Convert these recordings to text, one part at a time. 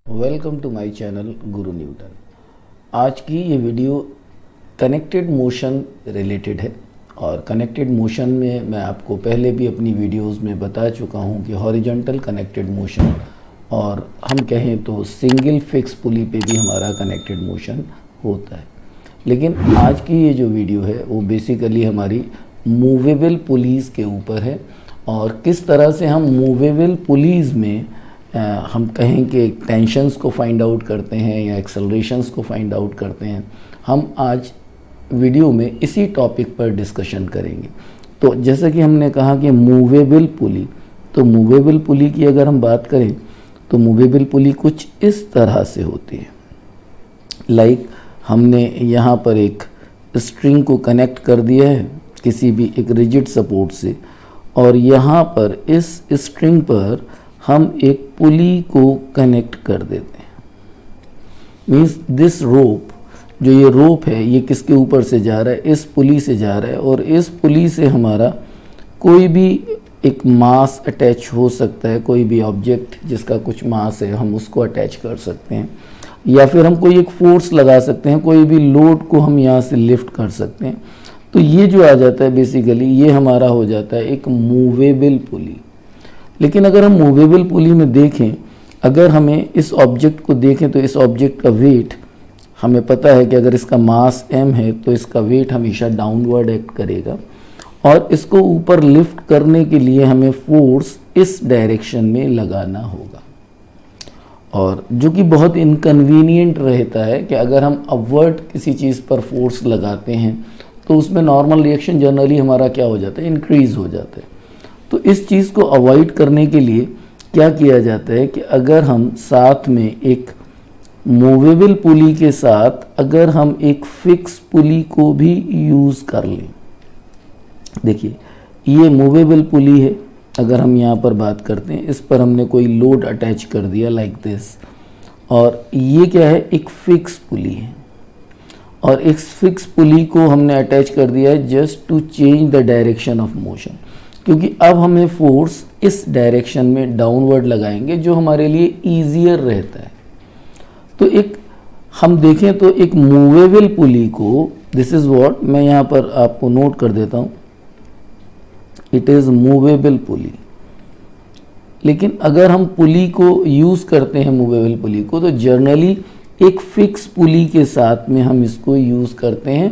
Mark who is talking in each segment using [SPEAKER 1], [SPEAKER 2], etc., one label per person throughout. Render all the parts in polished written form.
[SPEAKER 1] Welcome to my channel Guru Newton. आज की ये वीडियो कनेक्टेड मोशन रिलेटेड है और कनेक्टेड मोशन में मैं आपको पहले भी अपनी वीडियोस में बता चुका हूँ कि हॉरिजॉन्टल कनेक्टेड मोशन और हम कहें तो सिंगल फिक्स पुली पे भी हमारा कनेक्टेड मोशन होता है। लेकिन आज की ये जो वीडियो है वो बेसिकली हमारी मूवेबल पुलीज़ के ऊपर है और किस तरह से हम मूवेबल पुलीज़ में हम कहें कि टेंशन्स को फाइंड आउट करते हैं या एक्सेलरेशंस को फाइंड आउट करते हैं। हम आज वीडियो में इसी टॉपिक पर डिस्कशन करेंगे। तो जैसा कि हमने कहा कि मूवेबल पुली, तो मूवेबल पुली की अगर हम बात करें तो मूवेबल पुली कुछ इस तरह से होती है। लाइक हमने यहाँ पर एक स्ट्रिंग को कनेक्ट कर दिया है किसी भी एक रिजिड सपोर्ट से और यहाँ पर इस स्ट्रिंग पर हम एक पुली को कनेक्ट कर देते हैं। मीन्स दिस रोप, जो ये रोप है ये किसके ऊपर से जा रहा है, इस पुली से जा रहा है और इस पुली से हमारा कोई भी एक मास अटैच हो सकता है। कोई भी ऑब्जेक्ट जिसका कुछ मास है हम उसको अटैच कर सकते हैं या फिर हम कोई एक फोर्स लगा सकते हैं, कोई भी लोड को हम यहाँ से लिफ्ट कर सकते हैं। तो ये जो आ जाता है बेसिकली ये हमारा हो जाता है एक मूवेबल पुली। लेकिन अगर हम मूवेबल पुली में देखें, अगर हमें इस ऑब्जेक्ट को देखें तो इस ऑब्जेक्ट का वेट हमें पता है कि अगर इसका मास m है तो इसका वेट हमेशा डाउनवर्ड एक्ट करेगा और इसको ऊपर लिफ्ट करने के लिए हमें फोर्स इस डायरेक्शन में लगाना होगा। और जो कि बहुत इनकन्वीनियंट रहता है कि अगर हम अपवर्ड किसी चीज़ पर फोर्स लगाते हैं तो उसमें नॉर्मल रिएक्शन जनरली हमारा क्या हो जाता है, इंक्रीज़ हो जाता है। तो इस चीज़ को अवॉइड करने के लिए क्या किया जाता है कि अगर हम साथ में एक मूवेबल पुली के साथ अगर हम एक फिक्स पुली को भी यूज़ कर लें। देखिए ये मूवेबल पुली है, अगर हम यहाँ पर बात करते हैं इस पर हमने कोई लोड अटैच कर दिया लाइक दिस, और ये क्या है, एक फिक्स पुली है और इस फिक्स पुली को हमने अटैच कर दिया है just to change the direction of motion, क्योंकि अब हमें फोर्स इस डायरेक्शन में डाउनवर्ड लगाएंगे जो हमारे लिए ईजियर रहता है। तो एक हम देखें तो एक मूवेबल पुली को, दिस इज व्हाट, मैं यहाँ पर आपको नोट कर देता हूँ, इट इज़ मूवेबल पुली। लेकिन अगर हम पुली को यूज़ करते हैं मूवेबल पुली को तो जनरली एक फिक्स पुली के साथ में हम इसको यूज़ करते हैं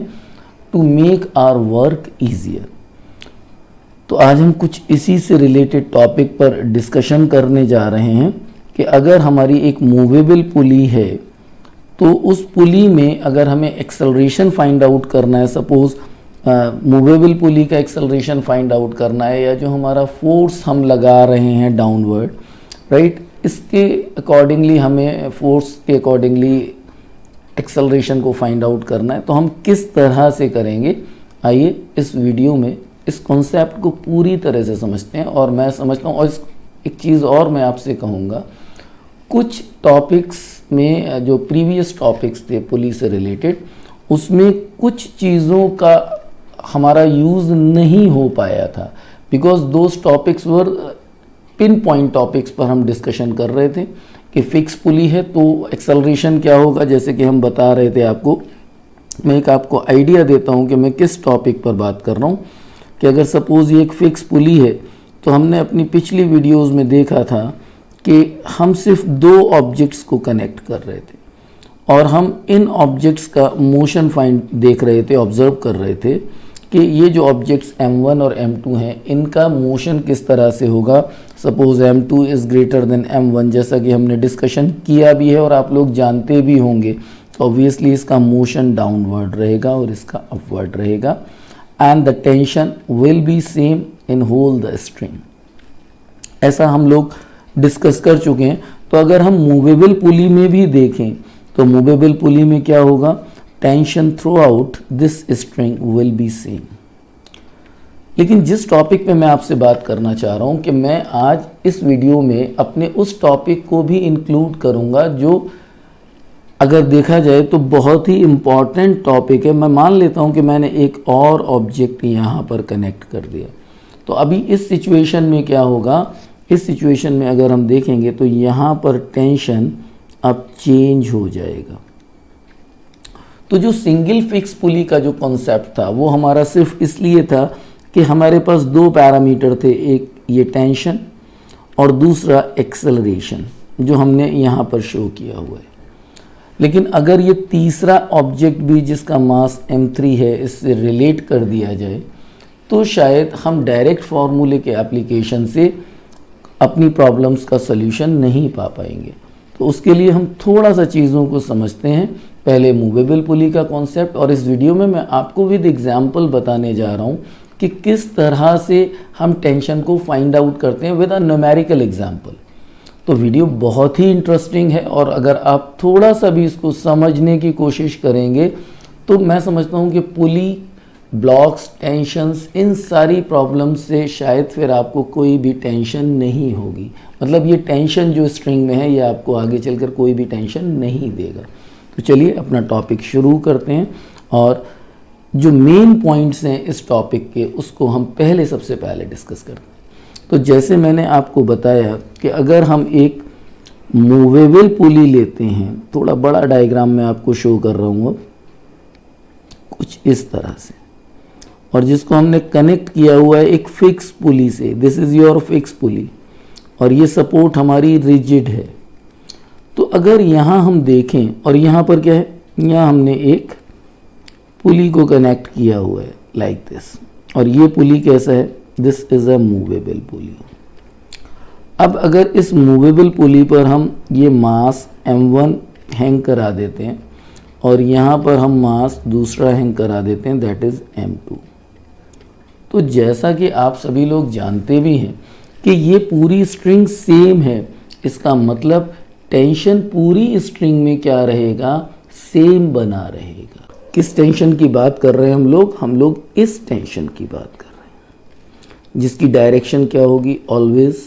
[SPEAKER 1] to make our work easier. तो आज हम कुछ इसी से रिलेटेड टॉपिक पर डिस्कशन करने जा रहे हैं कि अगर हमारी एक मूवेबल पुली है तो उस पुली में अगर हमें एक्सेलरेशन फाइंड आउट करना है, सपोज मूवेबल पुली का एक्सेलरेशन फाइंड आउट करना है या जो हमारा फोर्स हम लगा रहे हैं डाउनवर्ड, राइट, इसके अकॉर्डिंगली हमें फोर्स के अकॉर्डिंगली एक्सेलरेशन को फाइंड आउट करना है, तो हम किस तरह से करेंगे, आइए इस वीडियो में इस कॉन्सेप्ट को पूरी तरह से समझते हैं। और मैं समझता हूँ, और एक चीज़ और मैं आपसे कहूँगा, कुछ टॉपिक्स में जो प्रीवियस टॉपिक्स थे पुलिस से रिलेटेड उसमें कुछ चीज़ों का हमारा यूज़ नहीं हो पाया था because those topics were pin point topics पर हम डिस्कशन कर रहे थे कि फिक्स पुली है तो एक्सेलरेशन क्या होगा, जैसे कि हम बता रहे थे आपको। मैं एक आपको आइडिया देता हूँ कि मैं किस टॉपिक पर बात कर रहा हूँ कि अगर सपोज़ ये एक फिक्स पुली है तो हमने अपनी पिछली वीडियोस में देखा था कि हम सिर्फ दो ऑब्जेक्ट्स को कनेक्ट कर रहे थे और हम इन ऑब्जेक्ट्स का मोशन देख रहे थे, ऑब्जर्व कर रहे थे कि ये जो ऑब्जेक्ट्स m1 और m2 हैं इनका मोशन किस तरह से होगा। Suppose m2 is greater than m1, जैसा कि हमने डिस्कशन किया भी है और आप लोग जानते भी होंगे, तो ऑब्वियसली इसका मोशन डाउनवर्ड रहेगा और इसका अपवर्ड रहेगा and the tension will be same in whole the string। ऐसा हम लोग डिस्कस कर चुके हैं। तो अगर हम मूवेबल पुली में भी देखें तो मूवेबल पुली में क्या होगा, tension through out this string will be same. लेकिन जिस टॉपिक पे मैं आपसे बात करना चाह रहा हूँ कि मैं आज इस वीडियो में अपने उस टॉपिक को भी इंक्लूड करूँगा जो अगर देखा जाए तो बहुत ही इम्पॉर्टेंट टॉपिक है। मैं मान लेता हूं कि मैंने एक और ऑब्जेक्ट यहाँ पर कनेक्ट कर दिया, तो अभी इस सिचुएशन में क्या होगा, इस सिचुएशन में अगर हम देखेंगे तो यहाँ पर टेंशन अब चेंज हो जाएगा। तो जो सिंगल फिक्स पुली का जो कॉन्सेप्ट था वो हमारा सिर्फ इसलिए था कि हमारे पास दो पैरामीटर थे, एक ये टेंशन और दूसरा एक्सेलरेशन, जो हमने यहाँ पर शो किया हुआ है। लेकिन अगर ये तीसरा ऑब्जेक्ट भी जिसका मास m3 है इससे रिलेट कर दिया जाए तो शायद हम डायरेक्ट फार्मूले के एप्लीकेशन से अपनी प्रॉब्लम्स का सल्यूशन नहीं पा पाएंगे। तो उसके लिए हम थोड़ा सा चीज़ों को समझते हैं। पहले मूवेबल पुली का कॉन्सेप्ट, और इस वीडियो में मैं आपको विद एग्जाम्पल बताने जा रहा हूँ कि किस तरह से हम टेंशन को फाइंड आउट करते हैं विद अ न्यूमेरिकल एग्जाम्पल। तो वीडियो बहुत ही इंटरेस्टिंग है और अगर आप थोड़ा सा भी इसको समझने की कोशिश करेंगे तो मैं समझता हूँ कि पुली, ब्लॉक्स, टेंशन्स, इन सारी प्रॉब्लम्स से शायद फिर आपको कोई भी टेंशन नहीं होगी। मतलब ये टेंशन जो स्ट्रिंग में है ये आपको आगे चलकर कोई भी टेंशन नहीं देगा। तो चलिए अपना टॉपिक शुरू करते हैं और जो मेन पॉइंट्स हैं इस टॉपिक के उसको हम सबसे पहले डिस्कस करते हैं। तो जैसे मैंने आपको बताया कि अगर हम एक मूवेबल पुली लेते हैं, थोड़ा बड़ा डायग्राम मैं आपको शो कर रहा हूँ कुछ इस तरह से, और जिसको हमने कनेक्ट किया हुआ है एक फिक्स पुली से, दिस इज़ योर फिक्स पुली, और ये सपोर्ट हमारी रिजिड है। तो अगर यहाँ हम देखें और यहाँ पर क्या है, यहाँ हमने एक पुली को कनेक्ट किया हुआ है लाइक दिस, और ये पुली कैसा है, this is a movable pulley. अब अगर इस मूवेबल पुली पर हम ये मास m1 हैंग करा देते हैं और यहाँ पर हम मास दूसरा हैंग करा देते हैं, दैट इज़ m2। तो जैसा कि आप सभी लोग जानते भी हैं कि ये पूरी स्ट्रिंग सेम है, इसका मतलब टेंशन पूरी स्ट्रिंग में क्या रहेगा, सेम बना रहेगा। किस टेंशन की बात कर रहे हैं हम लोग इस टेंशन की बात कर रहे हैं जिसकी डायरेक्शन क्या होगी, always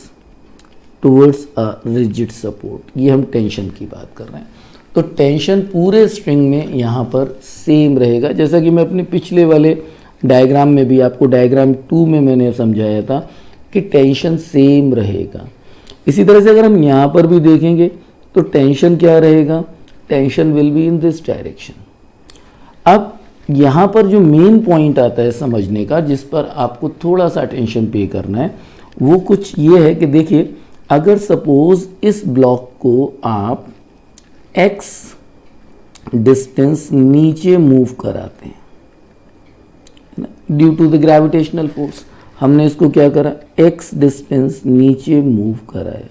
[SPEAKER 1] towards a rigid support. ये हम टेंशन की बात कर रहे हैं। तो टेंशन पूरे स्ट्रिंग में यहाँ पर सेम रहेगा, जैसा कि मैं अपने पिछले वाले डायग्राम में भी आपको डायग्राम 2 में मैंने समझाया था कि टेंशन सेम रहेगा। इसी तरह से अगर हम यहाँ पर भी देखेंगे तो टेंशन क्या रहेगा, tension will be in this direction. अब यहाँ पर जो मेन पॉइंट आता है समझने का, जिस पर आपको थोड़ा सा अटेंशन पे करना है, वो कुछ ये है कि देखिए अगर सपोज इस ब्लॉक को आप x डिस्टेंस नीचे मूव कराते हैं due to the gravitational force, हमने इसको क्या करा, x डिस्टेंस नीचे मूव कराया,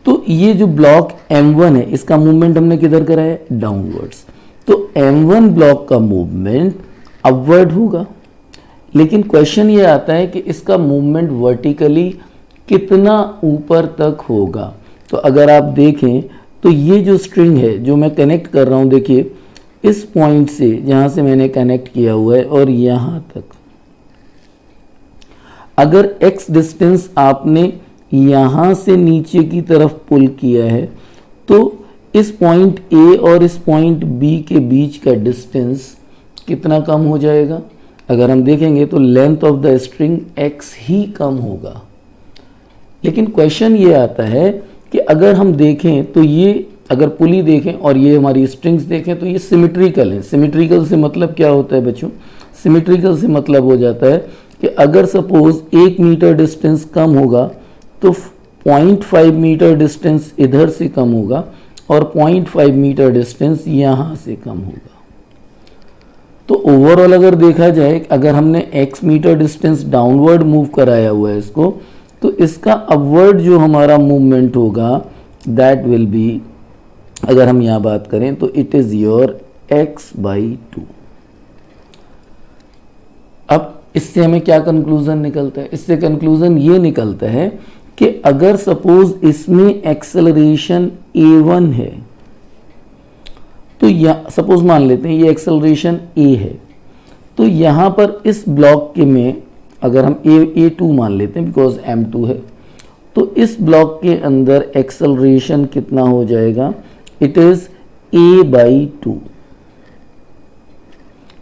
[SPEAKER 1] तो ये जो ब्लॉक m1 है इसका मूवमेंट हमने किधर कराया, डाउनवर्ड्स। तो m1 ब्लॉक का मूवमेंट अपवर्ड होगा, लेकिन क्वेश्चन ये आता है कि इसका मूवमेंट वर्टिकली कितना ऊपर तक होगा। तो अगर आप देखें तो ये जो स्ट्रिंग है जो मैं कनेक्ट कर रहा हूँ, देखिए इस पॉइंट से जहाँ से मैंने कनेक्ट किया हुआ है और यहाँ तक, अगर x डिस्टेंस आपने यहाँ से नीचे की तरफ पुल किया है तो इस पॉइंट A और इस पॉइंट B के बीच का डिस्टेंस कितना कम हो जाएगा। अगर हम देखेंगे तो length of the string x ही कम होगा। लेकिन क्वेश्चन ये आता है कि अगर हम देखें तो ये अगर पुली देखें और ये हमारी स्ट्रिंग्स देखें तो ये सिमेट्रिकल है। सिमेट्रिकल से मतलब क्या होता है बच्चों, सिमेट्रिकल से मतलब हो जाता है कि अगर सपोज 1 मीटर डिस्टेंस कम होगा तो 0.5 मीटर डिस्टेंस इधर से कम होगा और 0.5 मीटर डिस्टेंस यहाँ से कम होगा। तो ओवरऑल अगर देखा जाए, अगर हमने x metre distance downward move कराया हुआ है इसको, तो इसका अपवर्ड जो हमारा मूवमेंट होगा दैट विल बी, अगर हम यहाँ बात करें तो इट इज योर x/2। अब इससे हमें क्या कंक्लूजन निकलता है, इससे कंक्लूजन ये निकलता है कि अगर सपोज इसमें एक्सेलरेशन a1 है तो सपोज मान लेते हैं ये एक्सेलरेशन a है, तो यहाँ पर इस ब्लॉक के में अगर हम a2 मान लेते हैं बिकॉज m2 है, तो इस ब्लॉक के अंदर एक्सेलरेशन कितना हो जाएगा, इट इज a/2,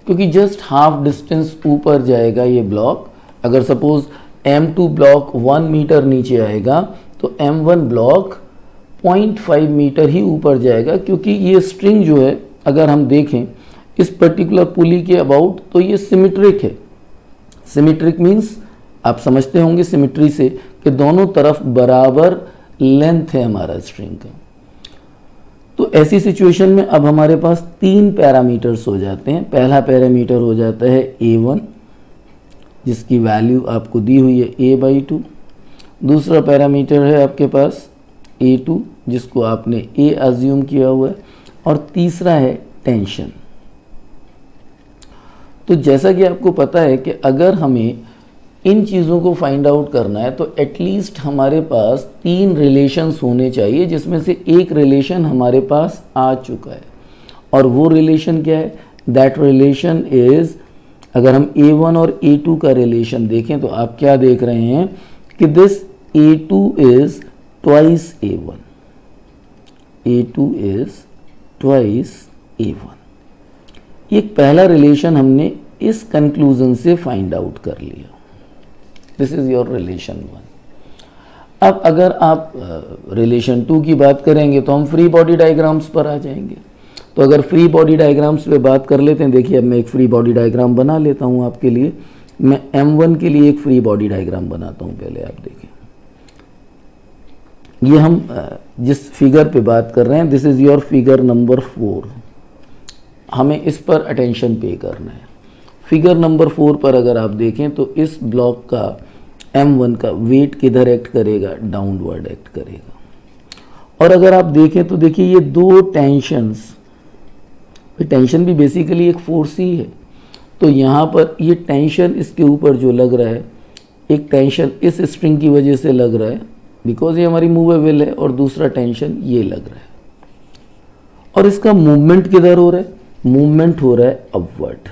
[SPEAKER 1] क्योंकि जस्ट हाफ डिस्टेंस ऊपर जाएगा ये ब्लॉक। अगर सपोज m2 ब्लॉक 1 मीटर नीचे आएगा तो m1 ब्लॉक 0.5 मीटर ही ऊपर जाएगा, क्योंकि ये स्ट्रिंग जो है अगर हम देखें इस पर्टिकुलर पुली के अबाउट, तो ये सिमेट्रिक है। सिमेट्रिक मीन्स आप समझते होंगे सिमेट्री से कि दोनों तरफ बराबर लेंथ है हमारा स्ट्रिंग का। तो ऐसी सिचुएशन में अब हमारे पास 3 पैरामीटर्स हो जाते हैं। पहला पैरामीटर हो जाता है A1, जिसकी वैल्यू आपको दी हुई है A/2। दूसरा पैरामीटर है आपके पास A2, जिसको आपने A अज्यूम किया हुआ है। और तीसरा है टेंशन। तो जैसा कि आपको पता है कि अगर हमें इन चीज़ों को फाइंड आउट करना है तो एटलीस्ट हमारे पास 3 रिलेशंस होने चाहिए, जिसमें से एक रिलेशन हमारे पास आ चुका है। और वो रिलेशन क्या है? दैट रिलेशन इज, अगर हम A1 और A2 का रिलेशन देखें तो आप क्या देख रहे हैं कि this A2 is twice A1, A2 is twice A1। ये पहला रिलेशन हमने इस कंक्लूजन से फाइंड आउट कर लिया। This is your relation 1। अब अगर आप रिलेशन 2 की बात करेंगे तो हम फ्री बॉडी डायग्राम्स पर आ जाएंगे। तो अगर फ्री बॉडी डायग्राम्स पे बात कर लेते हैं, देखिए अब मैं एक फ्री बॉडी डायग्राम बना लेता हूं आपके लिए। मैं M1 के लिए एक फ्री बॉडी डायग्राम बनाता हूं। पहले आप देखें, ये हम जिस फिगर पे बात कर रहे हैं, this is your figure number 4। हमें इस पर अटेंशन पे करना है। फिगर नंबर 4 पर अगर आप देखें तो इस ब्लॉक का M1 का वेट किधर एक्ट करेगा? डाउनवर्ड एक्ट करेगा। और अगर आप देखें तो देखिए ये 2 टेंशंस, टेंशन भी बेसिकली एक फोर्स ही है। तो यहाँ पर ये टेंशन इसके ऊपर जो लग रहा है, एक टेंशन इस स्ट्रिंग की वजह से लग रहा है बिकॉज ये हमारी मूवेबल है, और दूसरा टेंशन ये लग रहा है। और इसका मूवमेंट किधर हो रहा है? मूवमेंट हो रहा है अपवर्ड।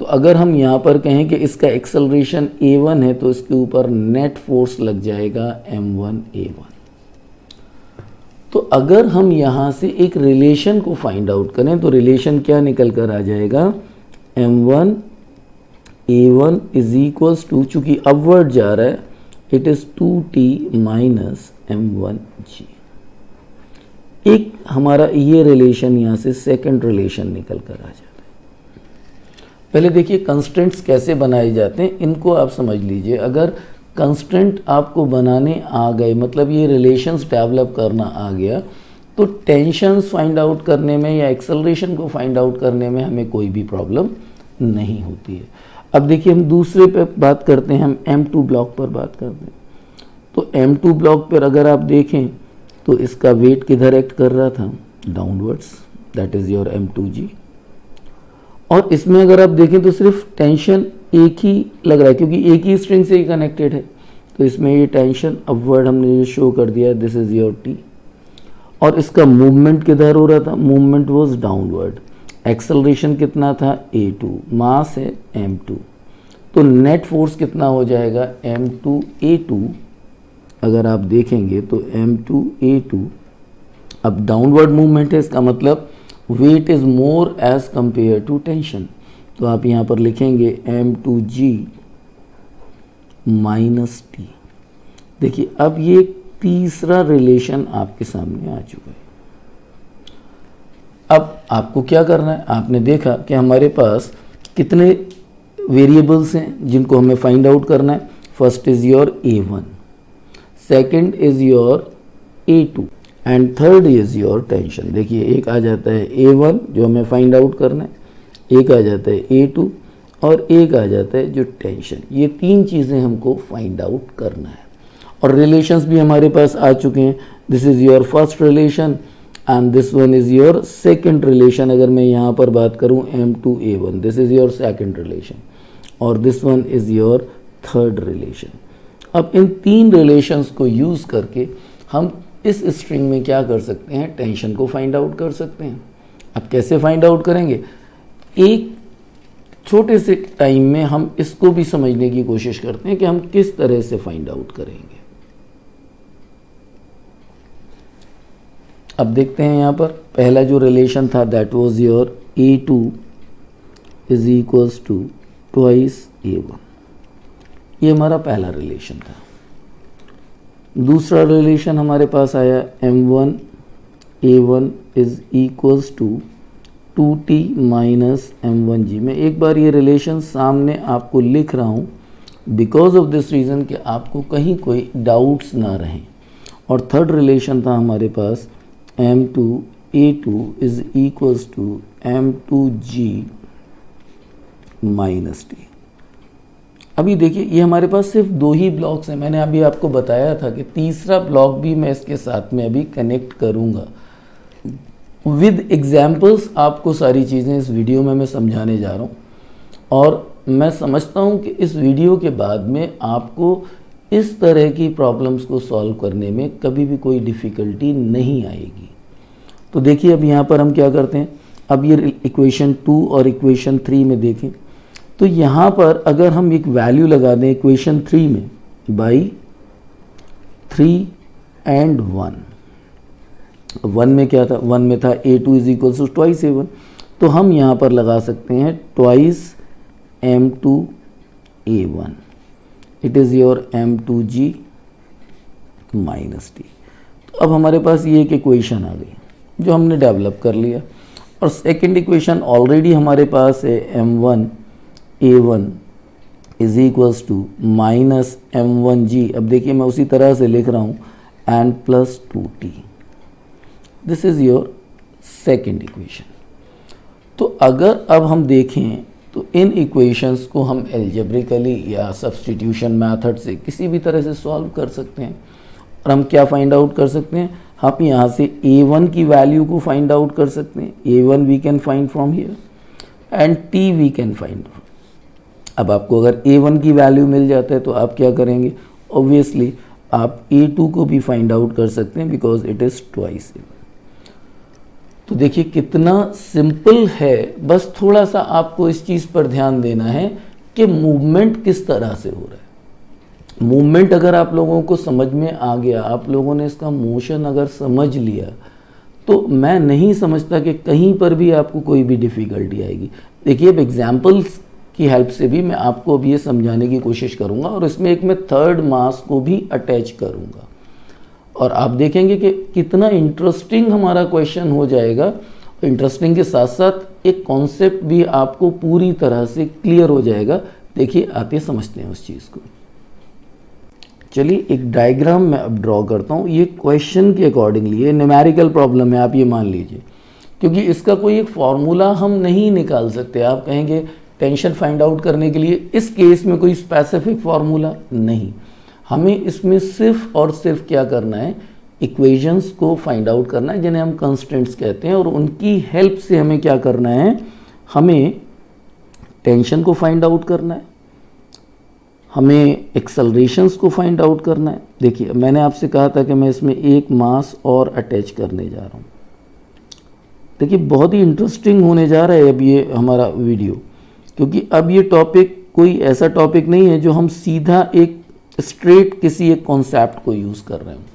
[SPEAKER 1] तो अगर हम यहाँ पर कहें कि इसका एक्सेलरेशन A1 है तो इसके ऊपर नेट फोर्स लग जाएगा M1A1। तो अगर हम यहाँ से एक रिलेशन को फाइंड आउट करें तो रिलेशन क्या निकल कर आ जाएगा? M1A1 इज इक्वल्स टू, चूंकि अपवर्ड जा रहा है, it is 2T minus M1G। एक हमारा ये रिलेशन यहाँ से सेकंड रिलेशन निकल कर आ जाता है। पहले देखिए कंस्ट्रेंट्स कैसे बनाए जाते हैं, इनको आप समझ लीजिए। अगर कंस्ट्रेंट आपको बनाने आ गए, मतलब ये रिलेशंस डेवलप करना आ गया, तो टेंशंस फाइंड आउट करने में या एक्सेलरेशन को फाइंड आउट करने में हमें कोई भी प्रॉब्लम नहीं होती है। अब देखिए हम दूसरे पे बात करते हैं, हम M2 ब्लॉक पर बात करते हैं। तो M2 ब्लॉक पर अगर आप देखें तो इसका वेट किधर एक्ट कर रहा था? Downwards, that is your M2G। और इसमें अगर आप देखें तो सिर्फ टेंशन एक ही लग रहा है, क्योंकि एक ही स्ट्रिंग से ही कनेक्टेड है। तो इसमें ये टेंशन अपवर्ड हमने जो शो कर दिया, दिस इज योर T। और इसका मूवमेंट किधर हो रहा था? Movement was downward. एक्सेलरेशन कितना था? A2। मास है M2। तो नेट फोर्स कितना हो जाएगा? M2A2। अगर आप देखेंगे तो M2A2, अब डाउनवर्ड मूवमेंट है, इसका मतलब weight is more as compare to tension. तो आप यहाँ पर लिखेंगे M2G माइनस T। देखिए अब ये तीसरा रिलेशन आपके सामने आ चुका है। अब आपको क्या करना है? आपने देखा कि हमारे पास कितने वेरिएबल्स हैं जिनको हमें फाइंड आउट करना है। First is your A1, second is your A2 and third is your tension. देखिए एक आ जाता है A1 जो हमें फाइंड आउट करना है, एक आ जाता है A2 और एक आ जाता है जो टेंशन। ये 3 चीज़ें हमको फाइंड आउट करना है। और रिलेशंस भी हमारे पास आ चुके हैं। This is your first relation and this one is your second relation. अगर मैं यहाँ पर बात करूँ M2A1, this is your second relation और this one is your third relation. अब इन 3 रिलेशंस को यूज़ करके हम इस स्ट्रिंग में क्या कर सकते हैं? टेंशन को फाइंड आउट कर सकते हैं। अब कैसे फाइंड आउट करेंगे? एक छोटे से टाइम में हम इसको भी समझने की कोशिश करते हैं कि हम किस तरह से फाइंड आउट करेंगे। अब देखते हैं यहाँ पर पहला जो रिलेशन था that was your A2 is equals to twice A1। ये हमारा पहला रिलेशन था। दूसरा रिलेशन हमारे पास आया m1 a1 is equals to 2t minus m1g। मैं एक बार ये रिलेशन सामने आपको लिख रहा हूँ बिकॉज ऑफ दिस रीज़न कि आपको कहीं कोई डाउट्स ना रहें। और थर्ड रिलेशन था हमारे पास m2 a2 is equals to m2g minus T. अभी देखिए ये हमारे पास सिर्फ दो ही ब्लॉक्स हैं। मैंने अभी आपको बताया था कि तीसरा ब्लॉक भी मैं इसके साथ में अभी कनेक्ट करूँगा विद एग्जाम्पल्स। आपको सारी चीज़ें इस वीडियो में मैं समझाने जा रहा हूँ और मैं समझता हूँ कि इस वीडियो के बाद में आपको इस तरह की प्रॉब्लम्स को सॉल्व करने में कभी भी कोई डिफ़िकल्टी नहीं आएगी। तो देखिए अब यहाँ पर हम क्या करते हैं, अब ये इक्वेशन 2 और इक्वेशन 3 में देखें तो यहाँ पर अगर हम एक वैल्यू लगा दें इक्वेशन 3 में बाई 3 एंड 1 में क्या था, 1 में था a2 is equal to twice a1, तो हम यहाँ पर लगा सकते हैं twice m2 a1 it is your m2g minus T. तो अब हमारे पास ये एक इक्वेशन आ गई जो हमने डेवलप कर लिया और सेकंड इक्वेशन ऑलरेडी हमारे पास है m1 a1 is equals to minus m1g। अब देखिए मैं उसी तरह से लिख रहा हूँ and plus 2t। This is your second equation. तो अगर अब हम देखें तो इन इक्वेशंस को हम एल्जेब्रिकली या सब्स्टिट्यूशन मेथड से किसी भी तरह से सॉल्व कर सकते हैं और हम क्या फाइंड आउट कर सकते हैं, हम यहाँ से a1 की वैल्यू को फाइंड आउट कर सकते हैं। a1 we can find from here and t we can find. अब आपको अगर a1 की वैल्यू मिल जाता है तो आप क्या करेंगे, ऑब्वियसली आप a2 को भी फाइंड आउट कर सकते हैं because it is twice a1। तो देखिए कितना सिंपल है, बस थोड़ा सा आपको इस चीज़ पर ध्यान देना है कि मूवमेंट किस तरह से हो रहा है। मूवमेंट अगर आप लोगों को समझ में आ गया, आप लोगों ने इसका मोशन अगर समझ लिया तो मैं नहीं समझता कि कहीं पर भी आपको कोई भी डिफ़िकल्टी आएगी। देखिए अब एग्जाम्पल्स की हेल्प से भी मैं आपको अब ये समझाने की कोशिश करूँगा और इसमें एक मैं थर्ड मास को भी अटैच करूँगा और आप देखेंगे कि कितना इंटरेस्टिंग हमारा क्वेश्चन हो जाएगा। इंटरेस्टिंग के साथ साथ एक कॉन्सेप्ट भी आपको पूरी तरह से क्लियर हो जाएगा। देखिए आते समझते हैं उस चीज़ को। चलिए एक डायग्राम मैं अब ड्रॉ करता हूँ। ये क्वेश्चन के अकॉर्डिंगली ये न्यूमेरिकल प्रॉब्लम है, आप ये मान लीजिए, क्योंकि इसका कोई एक फॉर्मूला हम नहीं निकाल सकते। आप कहेंगे टेंशन फाइंड आउट करने के लिए इस केस में कोई स्पेसिफिक फार्मूला नहीं, हमें इसमें सिर्फ और सिर्फ क्या करना है, इक्वेशंस को फाइंड आउट करना है जिन्हें हम कंस्टेंट्स कहते हैं और उनकी हेल्प से हमें क्या करना है, हमें टेंशन को फाइंड आउट करना है, हमें एक्सेलरेशंस को फाइंड आउट करना है। देखिए मैंने आपसे कहा था कि मैं इसमें एक मास और अटैच करने जा रहा हूँ। देखिए बहुत ही इंटरेस्टिंग होने जा रहा है अब ये हमारा वीडियो, क्योंकि अब ये टॉपिक कोई ऐसा टॉपिक नहीं है जो हम सीधा एक स्ट्रेट किसी एक कॉन्सेप्ट को यूज़ कर रहे हैं।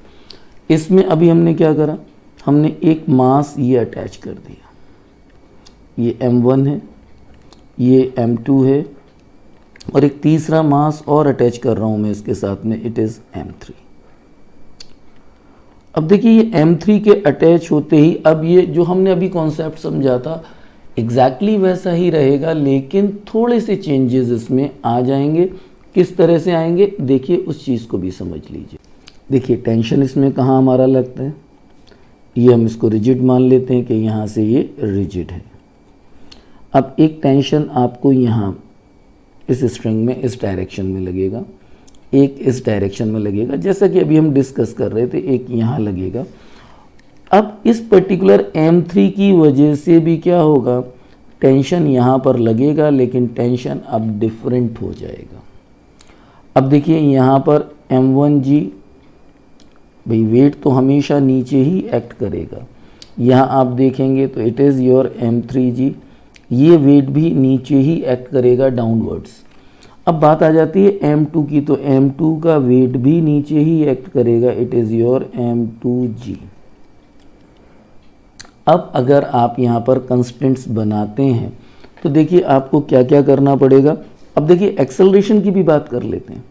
[SPEAKER 1] इसमें अभी हमने क्या करा, हमने एक मास ये अटैच कर दिया, ये m1 है, ये m2 है और एक तीसरा मास और अटैच कर रहा हूँ मैं इसके साथ में, इट इज़ m3। अब देखिए ये m3 के अटैच होते ही अब ये जो हमने अभी कॉन्सेप्ट समझा था एग्जैक्टली वैसा ही रहेगा, लेकिन थोड़े से चेंजेस इसमें आ जाएंगे। किस तरह से आएंगे देखिए उस चीज़ को भी समझ लीजिए। देखिए टेंशन इसमें कहाँ हमारा लगता है, ये हम इसको रिजिड मान लेते हैं कि यहाँ से ये रिजिड है। अब एक टेंशन आपको यहाँ इस स्ट्रिंग में इस डायरेक्शन में लगेगा, एक इस डायरेक्शन में लगेगा, जैसा कि अभी हम डिस्कस कर रहे थे, एक यहाँ लगेगा। अब इस पर्टिकुलर m3 की वजह से भी क्या होगा, टेंशन यहाँ पर लगेगा लेकिन टेंशन अब डिफरेंट हो जाएगा। अब देखिए यहाँ पर m1g, भाई वेट तो हमेशा नीचे ही एक्ट करेगा, यहाँ आप देखेंगे तो इट इज़ योर m3g, ये वेट भी नीचे ही एक्ट करेगा डाउनवर्ड्स। अब बात आ जाती है m2 की, तो m2 का वेट भी नीचे ही एक्ट करेगा, इट इज़ योर m2g। अब अगर आप यहाँ पर कंस्टेंट्स बनाते हैं तो देखिए आपको क्या क्या करना पड़ेगा। अब देखिए एक्सेलरेशन की भी बात कर लेते हैं।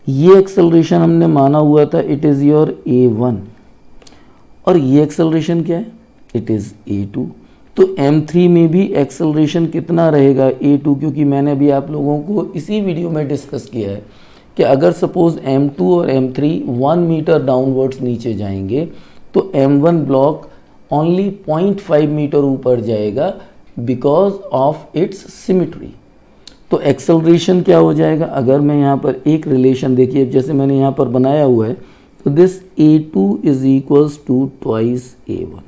[SPEAKER 1] ये एक्सेलरेशन हमने माना हुआ था इट इज़ योर a1 और ये एक्सेलरेशन क्या है, इट इज़ a2। तो m3 में भी एक्सेलरेशन कितना रहेगा, a2, क्योंकि मैंने अभी आप लोगों को इसी वीडियो में डिस्कस किया है कि अगर सपोज m2 और m3 1 मीटर डाउनवर्ड्स नीचे जाएंगे तो m1 ब्लॉक ओनली 0.5 मीटर ऊपर जाएगा बिकॉज ऑफ इट्स सिमिट्री। तो एक्सेलरेशन क्या हो जाएगा, अगर मैं यहाँ पर एक रिलेशन देखिए जैसे मैंने यहाँ पर बनाया हुआ है, तो this a2 is equals to twice a1।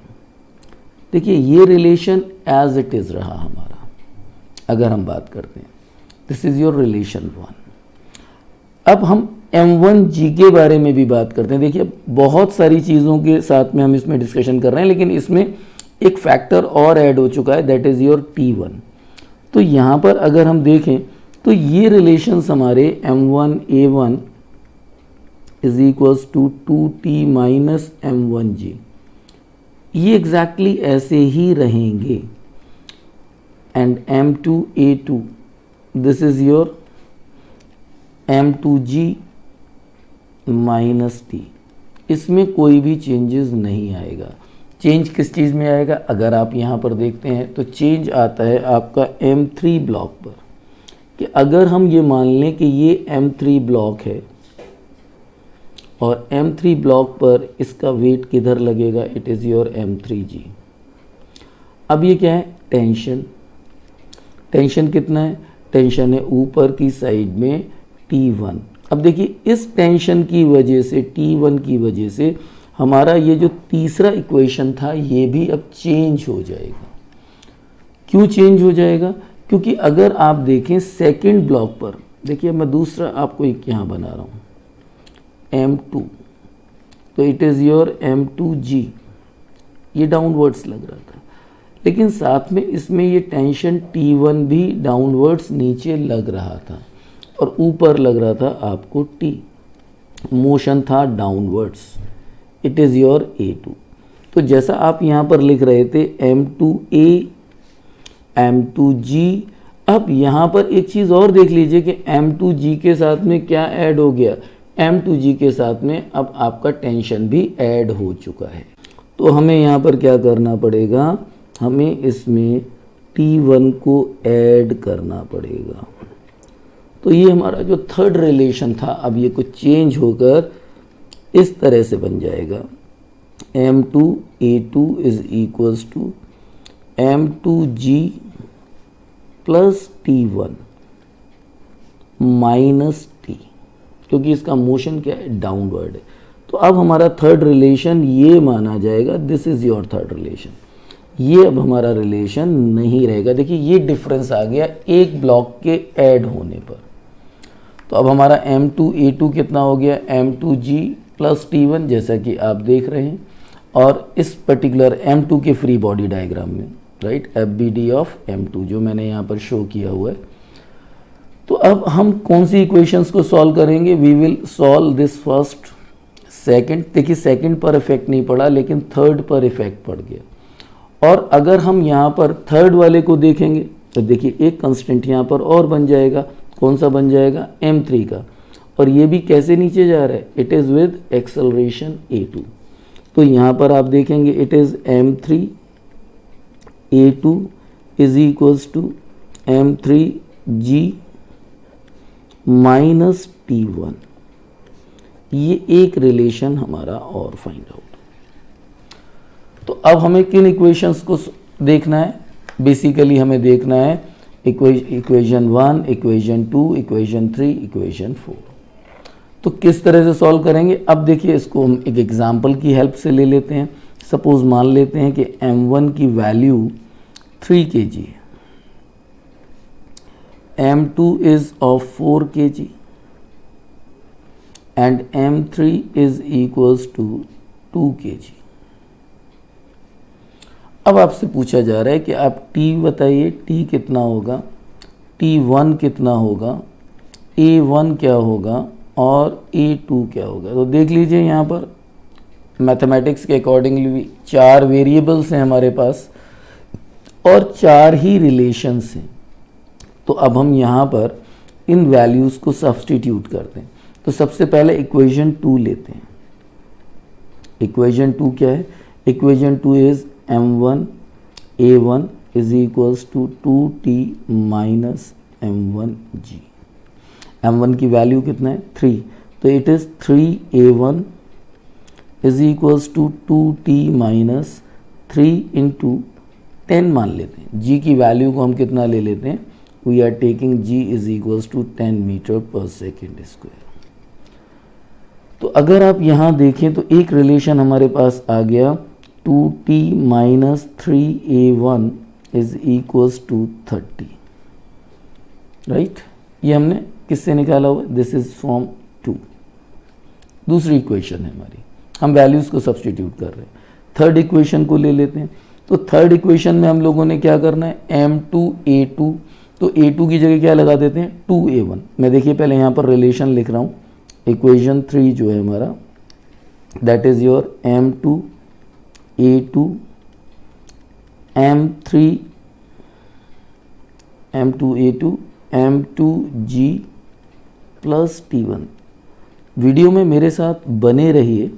[SPEAKER 1] देखिए ये रिलेशन एज इट इज़ रहा हमारा, अगर हम बात करते हैं दिस इज़ योर रिलेशन 1। अब हम m1g के बारे में भी बात करते हैं। देखिए बहुत सारी चीज़ों के साथ में हम इसमें डिस्कशन कर रहे हैं, लेकिन इसमें एक फैक्टर और ऐड हो चुका है, दैट इज़ योर t1। तो यहाँ पर अगर हम देखें तो ये रिलेशंस हमारे m1a1 is equals to 2t minus m1g, ये एग्जैक्टली ऐसे ही रहेंगे। And m2a2 this is your m2g minus t, इसमें कोई भी चेंजेस नहीं आएगा। चेंज किस चीज़ में आएगा, अगर आप यहाँ पर देखते हैं तो चेंज आता है आपका m3 ब्लॉक पर, कि अगर हम ये मान लें कि ये m3 ब्लॉक है और m3 ब्लॉक पर इसका वेट किधर लगेगा, इट इज़ योर m3g। अब ये क्या है, टेंशन। टेंशन कितना है, टेंशन है ऊपर की साइड में T1। अब देखिए इस टेंशन की वजह से, T1 की वजह से हमारा ये जो तीसरा इक्वेशन था ये भी अब चेंज हो जाएगा। क्यों चेंज हो जाएगा, क्योंकि अगर आप देखें सेकंड ब्लॉक पर, देखिए मैं दूसरा आपको एक यहाँ बना रहा हूँ m2, तो इट इज़ योर m2g, ये डाउनवर्ड्स लग रहा था, लेकिन साथ में इसमें ये टेंशन T1 भी डाउनवर्ड्स नीचे लग रहा था और ऊपर लग रहा था आपको T, मोशन था downwards, it is your a2। तो जैसा आप यहाँ पर लिख रहे थे m2a m2g, अब यहाँ पर एक चीज़ और देख लीजिए कि m2g के साथ में क्या ऐड हो गया, m2g के साथ में अब आपका टेंशन भी ऐड हो चुका है। तो हमें यहाँ पर क्या करना पड़ेगा, हमें इसमें T1 को ऐड करना पड़ेगा। तो ये हमारा जो थर्ड रिलेशन था अब ये कुछ चेंज होकर इस तरह से बन जाएगा, m2a2 is equals to m2g plus T1 minus T, क्योंकि इसका मोशन क्या है, डाउनवर्ड है। तो अब हमारा थर्ड रिलेशन ये माना जाएगा, this is your third relation. ये अब हमारा रिलेशन नहीं रहेगा। देखिए ये डिफरेंस आ गया एक ब्लॉक के ऐड होने पर। तो अब हमारा m2a2 कितना हो गया, m2g प्लस T1, जैसा कि आप देख रहे हैं। और इस पर्टिकुलर m2 के फ्री बॉडी डायग्राम में, राइट, FBD ऑफ m2 जो मैंने यहाँ पर शो किया हुआ है। तो अब हम कौन सी इक्वेशंस को सॉल्व करेंगे, we will solve this first second. देखिए सेकंड पर इफेक्ट नहीं पड़ा लेकिन थर्ड पर इफेक्ट पड़ गया। और अगर हम यहाँ पर थर्ड वाले को देखेंगे तो देखिए एक कंस्टेंट यहाँ पर और बन जाएगा, कौन सा बन जाएगा, m3 का, और ये भी कैसे नीचे जा रहा है, it is with acceleration a2। तो यहाँ पर आप देखेंगे it is m3a2 is equals to m3g minus T1। ये एक रिलेशन हमारा और फाइंड आउट। तो अब हमें किन इक्वेशंस को देखना है, बेसिकली हमें देखना है इक्वेशन 1, इक्वेशन 2, इक्वेशन 3, इक्वेशन 4। तो किस तरह से सॉल्व करेंगे, अब देखिए इसको हम एक एग्जांपल की हेल्प से ले लेते हैं। सपोज मान लेते हैं कि m1 की वैल्यू 3 kg है, m2 is of 4 kg and m3 is equals to 2 kg। अब आपसे पूछा जा रहा है कि आप t बताइए, t कितना होगा, t1 कितना होगा, a1 क्या होगा और a2 क्या होगा। तो देख लीजिए यहाँ पर मैथमेटिक्स के अकॉर्डिंगली 4 वेरिएबल्स हैं हमारे पास और 4 ही रिलेशंस हैं। तो अब हम यहाँ पर इन वैल्यूज़ को सब्सटीट्यूट करते हैं। तो सबसे पहले इक्वेशन 2 लेते हैं। इक्वेशन 2 क्या है? Equation 2 is m1a1 is equals to 2t minus m1g। m1 की वैल्यू कितना है? 3, तो it is 3a1 is equals to 2t minus 3 into 10 मान लेते हैं। g की वैल्यू को हम कितना ले लेते हैं? We are taking g is equals to 10 metre पर सेकेंड स्क्वायर। तो अगर आप यहाँ देखें तो एक रिलेशन हमारे पास आ गया, 2t minus 3a1 is equals to 30, right? ये हमने किससे निकाला हुआ? This is from 2। दूसरी इक्वेशन है हमारी, हम वैल्यूज को सब्स्टिट्यूट कर रहे हैं। थर्ड इक्वेशन को ले लेते हैं। तो थर्ड इक्वेशन में हम लोगों ने क्या करना है? m2a2, तो a2 की जगह क्या लगा देते हैं? 2a1। मैं देखिए पहले यहाँ पर रिलेशन लिख रहा हूँ। इक्वेशन 3 जो है हमारा, that is your m2a2 m2a2 m2g plus t1। Video में मेरे साथ बने रहिए,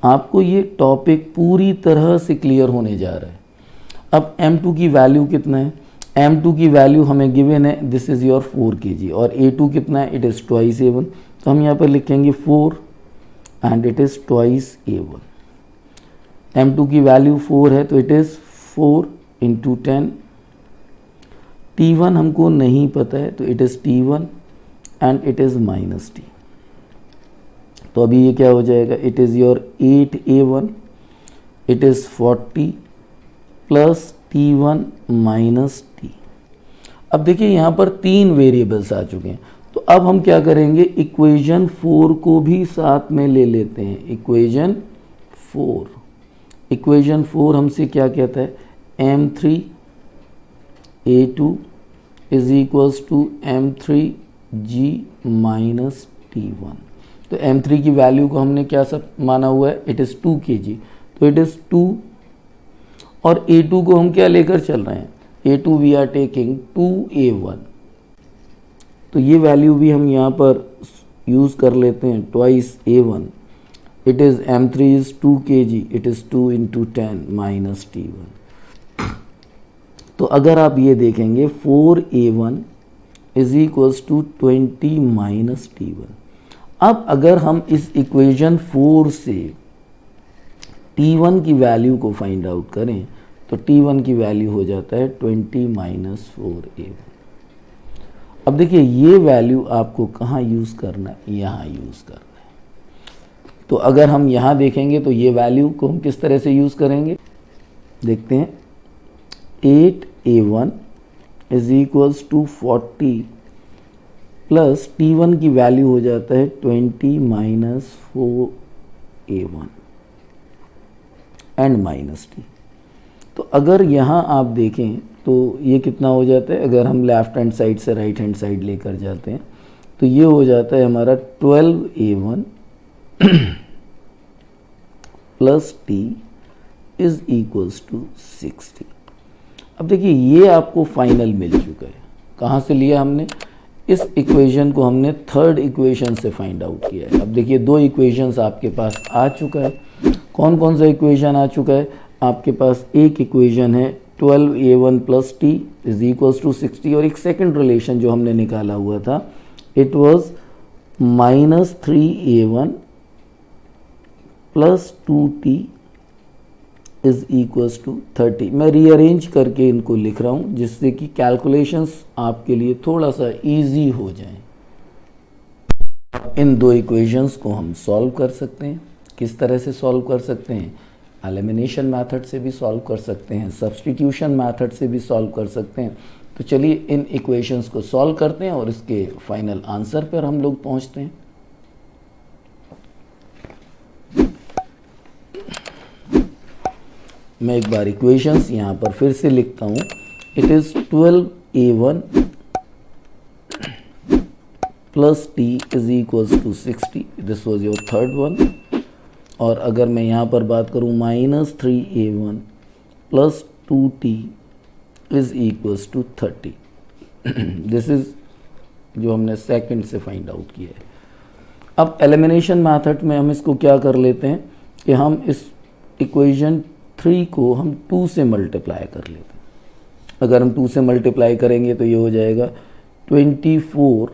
[SPEAKER 1] आपको ये टॉपिक पूरी तरह से क्लियर होने जा रहा है। अब m2 की वैल्यू कितना है? m2 की वैल्यू हमें गिवन है, दिस इज योर 4 kg, और a2 कितना है? It is twice a1। तो हम यहाँ पर लिखेंगे 4 and it is twice a1। m2 की वैल्यू 4 है, तो इट इज़ 4 इंटू 10। t1 हमको नहीं पता है, तो it is t1 and it is minus t। तो अभी ये क्या हो जाएगा? It is your 8a1 it is 40 plus t1 minus t। अब देखिए यहाँ पर 3 वेरिएबल्स आ चुके हैं, तो अब हम क्या करेंगे? इक्वेशन 4 को भी साथ में ले लेते हैं। इक्वेशन 4 हमसे क्या कहता है? m3a2 is equals to m3g minus t1। तो m3 की वैल्यू को हमने क्या सब माना हुआ है? इट इज़ 2 kg, तो इट इज़ 2, और a2 को हम क्या लेकर चल रहे हैं? a2 we are taking 2a1। तो ये वैल्यू भी हम यहाँ पर यूज़ कर लेते हैं, twice a1। It is m3 is 2 kg, it is 2 into 10 minus t1। तो अगर आप ये देखेंगे 4a1 is equals to 20 minus t1। अब अगर हम इस इक्वेशन 4 से t1 की वैल्यू को फाइंड आउट करें, तो t1 की वैल्यू हो जाता है 20 माइनस 4a1। अब देखिए ये वैल्यू आपको कहाँ यूज़ करना है? यहाँ यूज़ करना है। तो अगर हम यहाँ देखेंगे तो ये वैल्यू को हम किस तरह से यूज़ करेंगे? देखते हैं। 8a1 is equals to 40 plus t1 की वैल्यू हो जाता है 20 minus 4a1 and minus t। तो अगर यहाँ आप देखें तो ये कितना हो जाता है? अगर हम लेफ्ट हैंड साइड से राइट हैंड साइड लेकर जाते हैं तो ये हो जाता है हमारा 12a1 plus t is equals to 60। अब देखिए ये आपको फाइनल मिल चुका है। कहाँ से लिया हमने? इस इक्वेशन को हमने थर्ड इक्वेशन से फाइंड आउट किया है। अब देखिए 2 इक्वेशंस आपके पास आ चुका है। कौन कौन सा इक्वेशन आ चुका है? आपके पास एक इक्वेशन है 12a1 plus t is equals to 60, और एक सेकंड रिलेशन जो हमने निकाला हुआ था, it was minus 3a1 plus 2t is equals to 30। मैं रीअरेंज करके इनको लिख रहा हूँ जिससे कि कैलकुलेशंस आपके लिए थोड़ा सा इजी हो जाए। इन 2 इक्वेशंस को हम सॉल्व कर सकते हैं। किस तरह से सॉल्व कर सकते हैं? एलिमिनेशन मेथड से भी सॉल्व कर सकते हैं, सब्स्टिट्यूशन मेथड से भी सॉल्व कर सकते हैं। तो चलिए इन इक्वेशंस को सॉल्व करते हैं और इसके फाइनल आंसर पर हम लोग पहुंचते हैं। मैं एक बार इक्वेशंस यहाँ पर फिर से लिखता हूँ। It is 12a1 plus t is equals to 60, this was your third one. और अगर मैं यहाँ पर बात करूँ minus 3a1 plus 2t is equals to 30, this is जो हमने सेकंड से फाइंड आउट किया है। अब एलिमिनेशन मेथड में हम इसको क्या कर लेते हैं कि हम इस इक्वेशन 3 को हम 2 से मल्टीप्लाई कर लेते हैं। अगर हम 2 से मल्टीप्लाई करेंगे तो ये हो जाएगा 24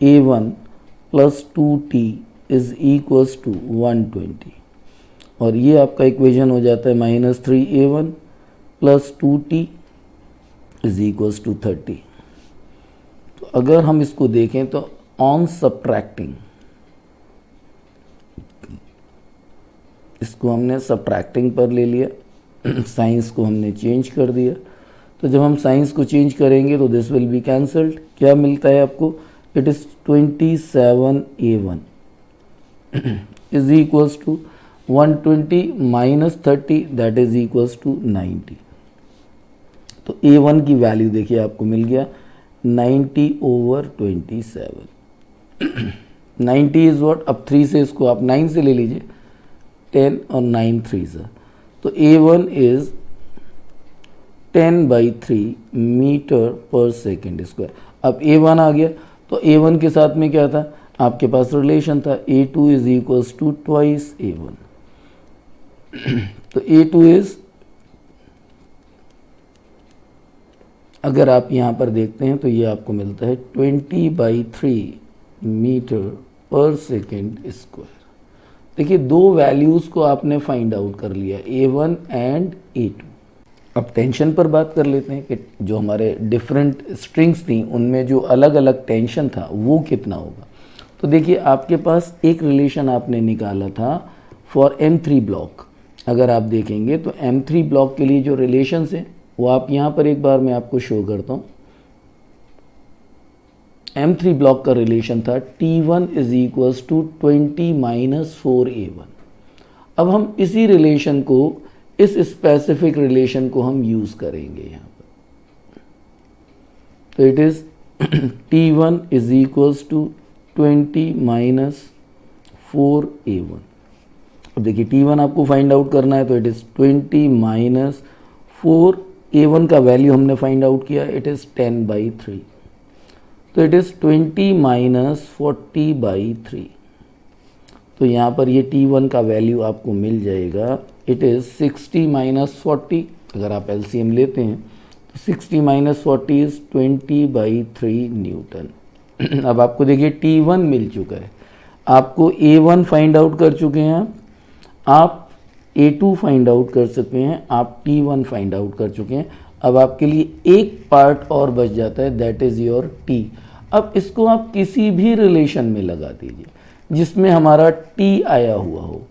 [SPEAKER 1] a1 plus 2t is equals to 120, और ये आपका इक्वेशन हो जाता है -3a1 plus 2t is equals to 30। तो अगर हम इसको देखें तो ऑन सब्ट्रैक्टिंग, इसको हमने सब्ट्रैक्टिंग पर ले लिया, साइंस को हमने चेंज कर दिया। तो जब हम साइंस को चेंज करेंगे तो दिस विल बी कैंसल्ड। क्या मिलता है आपको? It is 27a1 is equals to 120 minus 30 that is equals to 90। तो a1 की वैल्यू देखिए आपको मिल गया 90/27। 90 इज व्हाट? अब 3 से इसको आप 9 से ले लीजिए, 10 और 9 3 से, तो a1 इज 10/3 मीटर पर सेकेंड स्क्वायर। अब a1 आ गया, तो a1 के साथ में क्या था? आपके पास रिलेशन था a2 is equals to twice a1। तो a2 इज, अगर आप यहाँ पर देखते हैं तो ये आपको मिलता है 20/3 मीटर पर सेकेंड स्क्वायर। देखिए दो वैल्यूज़ को आपने फाइंड आउट कर लिया, a1 एंड a2। अब टेंशन पर बात कर लेते हैं कि जो हमारे डिफरेंट स्ट्रिंग्स थी उनमें जो अलग अलग टेंशन था वो कितना होगा। तो देखिए आपके पास एक रिलेशन आपने निकाला था फॉर M3 ब्लॉक। अगर आप देखेंगे तो M3 ब्लॉक के लिए जो रिलेशंस हैं वो आप यहाँ पर एक बार मैं आपको शो करता हूँ। M3 ब्लॉक का रिलेशन था T1 is equals to 20 minus 4a1। अब हम इसी रिलेशन को, इस स्पेसिफिक रिलेशन को हम यूज करेंगे यहाँ पर। तो it is T1 is equals to 20 minus 4a1। अब देखिए T1 आपको फाइंड आउट करना है, तो इट इज 20 माइनस 4a1 का वैल्यू हमने फाइंड आउट किया, इट इज 10/3। तो इट इज 20 माइनस 40/3। तो यहाँ पर ये T1 का वैल्यू आपको मिल जाएगा, इट इज़ 60 माइनस 40। अगर आप LCM लेते हैं तो 60 माइनस 40 इज़ 20/3 न्यूटन। अब आपको देखिए T1 मिल चुका है, आपको A1 फाइंड आउट कर चुके हैं, आप A2 फाइंड आउट कर चुके हैं, आप T1 फाइंड आउट कर चुके हैं। अब आपके लिए एक पार्ट और बच जाता है, दैट इज़ योर T। अब इसको आप किसी भी रिलेशन में लगा दीजिए जिसमें हमारा T आया हुआ हो।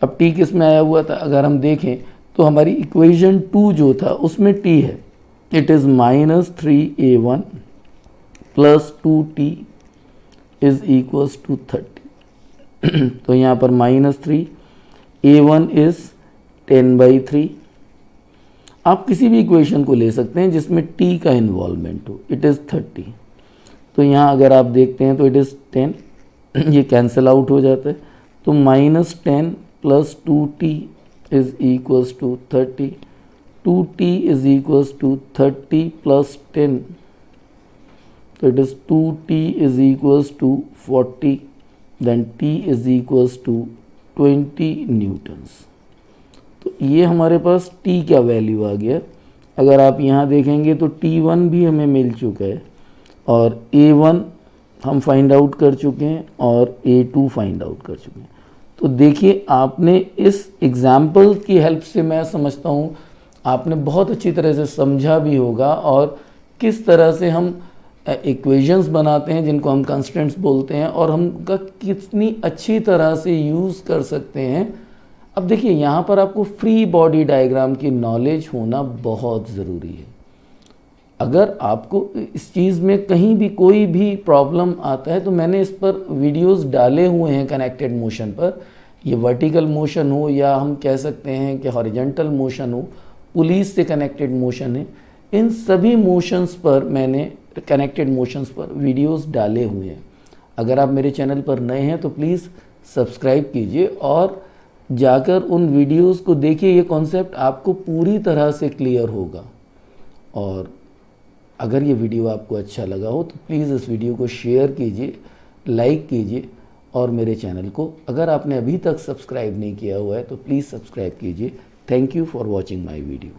[SPEAKER 1] अब T किस में आया हुआ था? अगर हम देखें तो हमारी इक्वेशन 2 जो था उसमें T है, it is -3a1 plus 2t is equals to 30। तो यहाँ पर -3, a1 इज 10/3। आप किसी भी इक्वेशन को ले सकते हैं जिसमें t का इन्वॉल्वमेंट हो, इट इज़ 30। तो यहाँ अगर आप देखते हैं तो इट इज़ 10, ये कैंसिल आउट हो जाता है, तो -10 plus 2t is equals to 30। 2t is equals to 30 plus 10, तो it is 2t is equals to 40, then t is equals to 20 newtons. तो ये हमारे पास t का वैल्यू आ गया। अगर आप यहाँ देखेंगे तो T1 भी हमें मिल चुका है, और A1 हम फाइंड आउट कर चुके हैं, और A2 फाइंड आउट कर चुके हैं। तो देखिए आपने इस एग्जाम्पल की हेल्प से, मैं समझता हूँ आपने बहुत अच्छी तरह से समझा भी होगा, और किस तरह से हम इक्वेशंस बनाते हैं जिनको हम कंस्टेंट्स बोलते हैं, और हम उनका कितनी अच्छी तरह से यूज़ कर सकते हैं। अब देखिए यहाँ पर आपको फ्री बॉडी डायग्राम की नॉलेज होना बहुत ज़रूरी है। अगर आपको इस चीज़ में कहीं भी कोई भी प्रॉब्लम आता है तो मैंने इस पर वीडियोस डाले हुए हैं कनेक्टेड मोशन पर। ये वर्टिकल मोशन हो या हम कह सकते हैं कि हॉरिजॉन्टल मोशन हो, पुलिस से कनेक्टेड मोशन है, इन सभी मोशंस पर मैंने कनेक्टेड मोशंस पर वीडियोस डाले हुए हैं। अगर आप मेरे चैनल पर नए हैं तो प्लीज़ सब्सक्राइब कीजिए और जाकर उन वीडियोस को देखिए। ये कॉन्सेप्ट आपको पूरी तरह से क्लियर होगा। और अगर ये वीडियो आपको अच्छा लगा हो तो प्लीज़ इस वीडियो को शेयर कीजिए लाइक कीजिए और मेरे चैनल को अगर आपने अभी तक सब्सक्राइब नहीं किया हुआ है तो प्लीज़ सब्सक्राइब कीजिए। Thank you for watching my video.